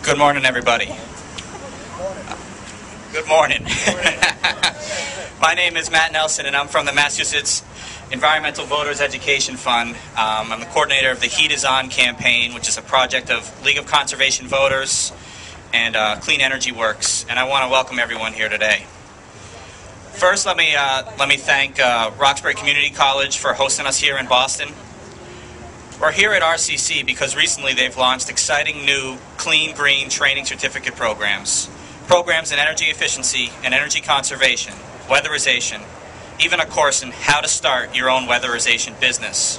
Good morning, everybody. Good morning. My name is Matt Nelson, and I'm from the Massachusetts Environmental Voters Education Fund. I'm the coordinator of the Heat is On campaign, which is a project of League of Conservation Voters and Clean Energy Works, and I want to welcome everyone here today. First, let me thank Roxbury Community College for hosting us here in Boston. We're here at RCC because recently they've launched exciting new Clean Green Training Certificate programs in energy efficiency and energy conservation, weatherization, even a course in how to start your own weatherization business.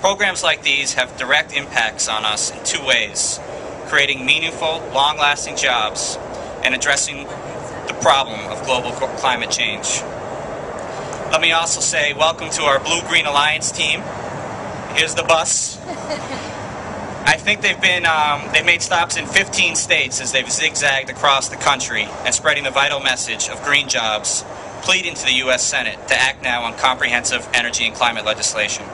Programs like these have direct impacts on us in two ways: creating meaningful, long-lasting jobs and addressing the problem of global climate change. Let me also say welcome to our Blue-Green Alliance team. Here's the bus. I think they've made stops in 15 states as they've zigzagged across the country and spreading the vital message of green jobs, pleading to the U.S. Senate to act now on comprehensive energy and climate legislation.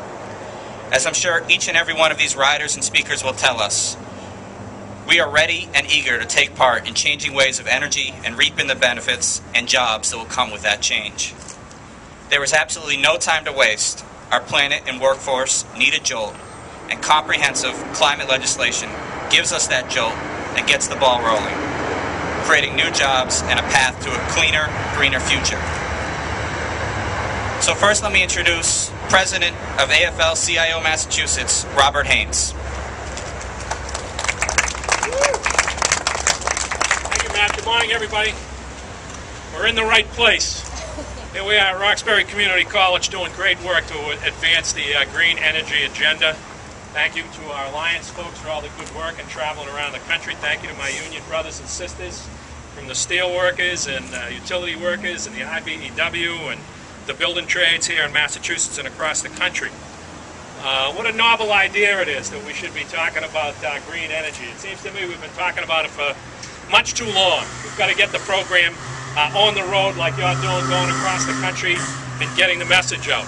As I'm sure each and every one of these riders and speakers will tell us, we are ready and eager to take part in changing ways of energy and reaping the benefits and jobs that will come with that change. There is absolutely no time to waste. Our planet and workforce need a jolt, and comprehensive climate legislation gives us that jolt and gets the ball rolling, creating new jobs and a path to a cleaner, greener future. So first, let me introduce President of AFL-CIO Massachusetts, Robert Haynes. Thank you, Matt. Good morning, everybody. We're in the right place. Here we are at Roxbury Community College doing great work to advance the green energy agenda. Thank you to our Alliance folks for all the good work and traveling around the country. Thank you to my union brothers and sisters from the steel workers and utility workers and the IBEW and the building trades here in Massachusetts and across the country. What a novel idea it is that we should be talking about green energy. It seems to me we've been talking about it for much too long. We've got to get the program on the road like you're doing, going across the country and getting the message out.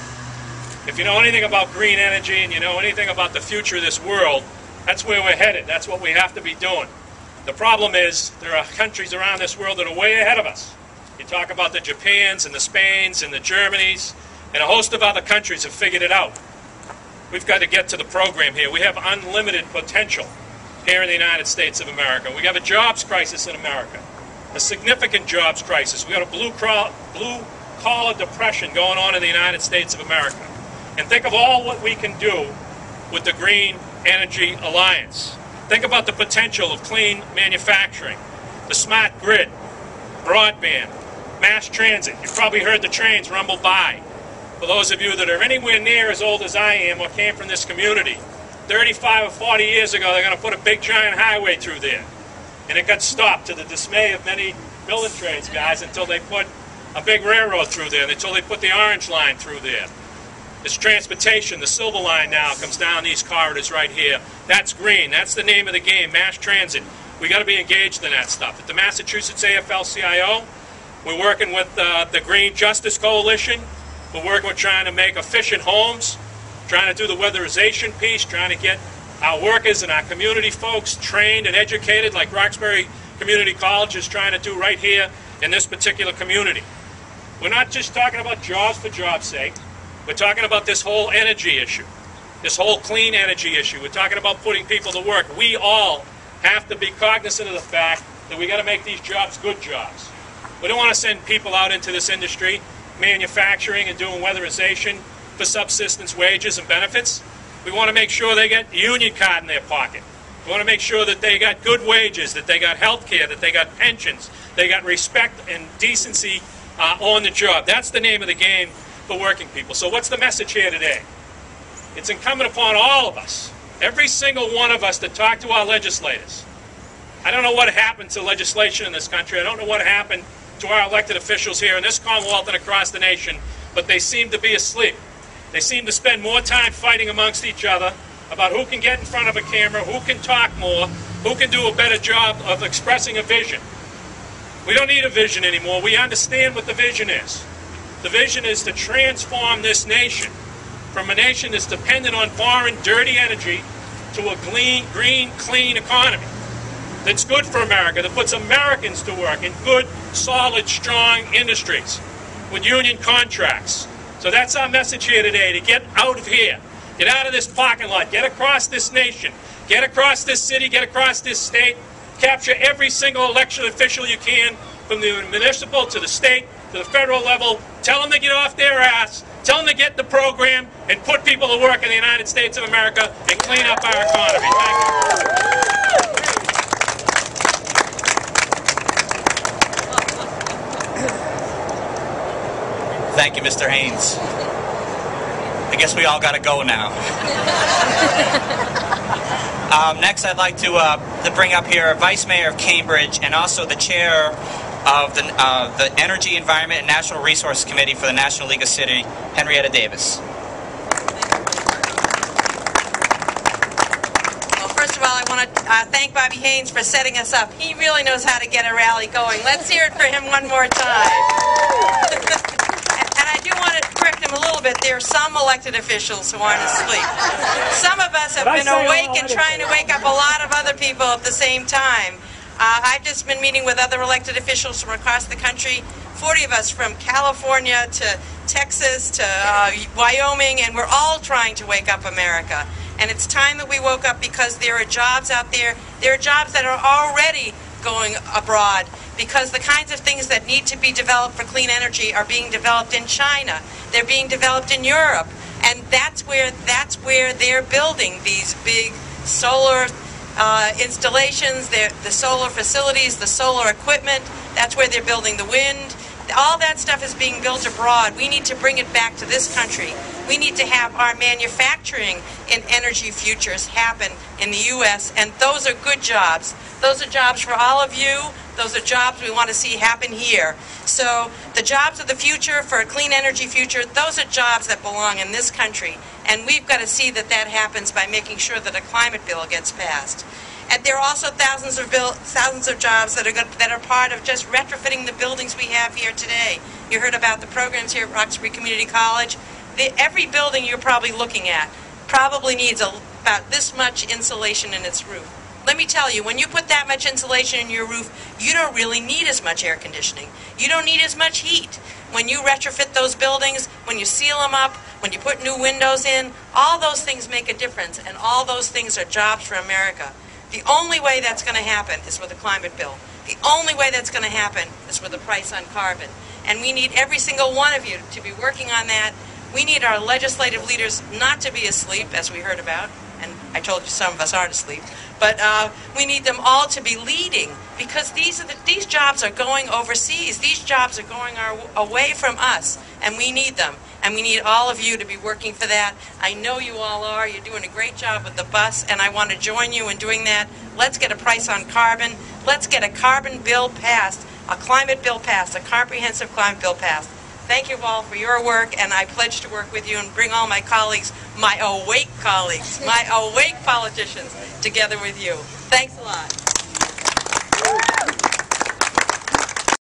If you know anything about green energy and you know anything about the future of this world, that's where we're headed. That's what we have to be doing. The problem is there are countries around this world that are way ahead of us. You talk about the Japans and the Spains and the Germanys, and a host of other countries have figured it out. We've got to get to the program here. We have unlimited potential here in the United States of America. We have a jobs crisis in America, a significant jobs crisis. We got a blue-collar depression going on in the United States of America. And think of all what we can do with the Green Energy Alliance. Think about the potential of clean manufacturing, the smart grid, broadband, mass transit. You've probably heard the trains rumble by. For those of you that are anywhere near as old as I am or came from this community, 35 or 40 years ago, they're going to put a big giant highway through there. And it got stopped to the dismay of many building trades guys until they put a big railroad through there, until they put the Orange Line through there. This transportation, the Silver Line now comes down these corridors right here. That's green. That's the name of the game, mass transit. We got to be engaged in that stuff. At the Massachusetts AFL-CIO, we're working with the Green Justice Coalition. We're working with trying to make efficient homes, trying to do the weatherization piece, trying to get our workers and our community folks trained and educated like Roxbury Community College is trying to do right here in this particular community. We're not just talking about jobs for jobs' sake. We're talking about this whole energy issue, this whole clean energy issue. We're talking about putting people to work. We all have to be cognizant of the fact that we got to make these jobs good jobs. We don't want to send people out into this industry, manufacturing and doing weatherization for subsistence wages and benefits. We want to make sure they get a union card in their pocket. We want to make sure that they got good wages, that they got health care, that they got pensions, they got respect and decency on the job. That's the name of the game for working people. So what's the message here today? It's incumbent upon all of us, every single one of us, to talk to our legislators. I don't know what happened to legislation in this country. I don't know what happened to our elected officials here in this Commonwealth and across the nation, but they seem to be asleep. They seem to spend more time fighting amongst each other about who can get in front of a camera, who can talk more, who can do a better job of expressing a vision. We don't need a vision anymore. We understand what the vision is. The vision is to transform this nation from a nation that's dependent on foreign, dirty energy to a green, clean economy. that's good for America, that puts Americans to work in good, solid, strong industries with union contracts. So that's our message here today, to get out of here. Get out of this parking lot. Get across this nation. Get across this city. Get across this state. Capture every single elected official you can, from the municipal to the state to the federal level. Tell them to get off their ass. Tell them to get the program and put people to work in the United States of America and clean up our economy. Thank you, Mr. Haynes. I guess we all got to go now. Next, I'd like to bring up here Vice Mayor of Cambridge and also the Chair of the Energy, Environment, and Natural Resources Committee for the National League of Cities, Henrietta Davis. Well, first of all, I want to thank Bobby Haynes for setting us up. He really knows how to get a rally going. Let's hear it for him one more time. And I do want to correct him a little bit. There are some elected officials who aren't asleep. Some of us have been awake and trying to wake up a lot of other people at the same time. I've just been meeting with other elected officials from across the country, 40 of us from California to Texas to Wyoming, and we're all trying to wake up America. And it's time that we woke up, because there are jobs out there. There are jobs that are already going abroad, because the kinds of things that need to be developed for clean energy are being developed in China. They're being developed in Europe. And that's where they're building these big solar installations, the solar facilities, the solar equipment. That's where they're building the wind. All that stuff is being built abroad. We need to bring it back to this country. We need to have our manufacturing in energy futures happen in the U.S., and those are good jobs. Those are jobs for all of you. Those are jobs we want to see happen here. So the jobs of the future, for a clean energy future, those are jobs that belong in this country. And we've got to see that that happens by making sure that a climate bill gets passed. And there are also thousands of jobs that are part of just retrofitting the buildings we have here today. You heard about the programs here at Roxbury Community College. Every building you're probably looking at probably needs about this much insulation in its roof. Let me tell you, when you put that much insulation in your roof, you don't really need as much air conditioning. You don't need as much heat. When you retrofit those buildings, when you seal them up, when you put new windows in, all those things make a difference, and all those things are jobs for America. The only way that's going to happen is with a climate bill. The only way that's going to happen is with a price on carbon. And we need every single one of you to be working on that. We need our legislative leaders not to be asleep, as we heard about. And I told you some of us aren't asleep. But we need them all to be leading, because these jobs are going overseas. These jobs are going away from us, and we need them. And we need all of you to be working for that. I know you all are. You're doing a great job with the bus, and I want to join you in doing that. Let's get a price on carbon. Let's get a carbon bill passed, a climate bill passed, a comprehensive climate bill passed. Thank you all for your work, and I pledge to work with you and bring all my colleagues, my awake colleagues, my awake politicians, together with you. Thanks a lot.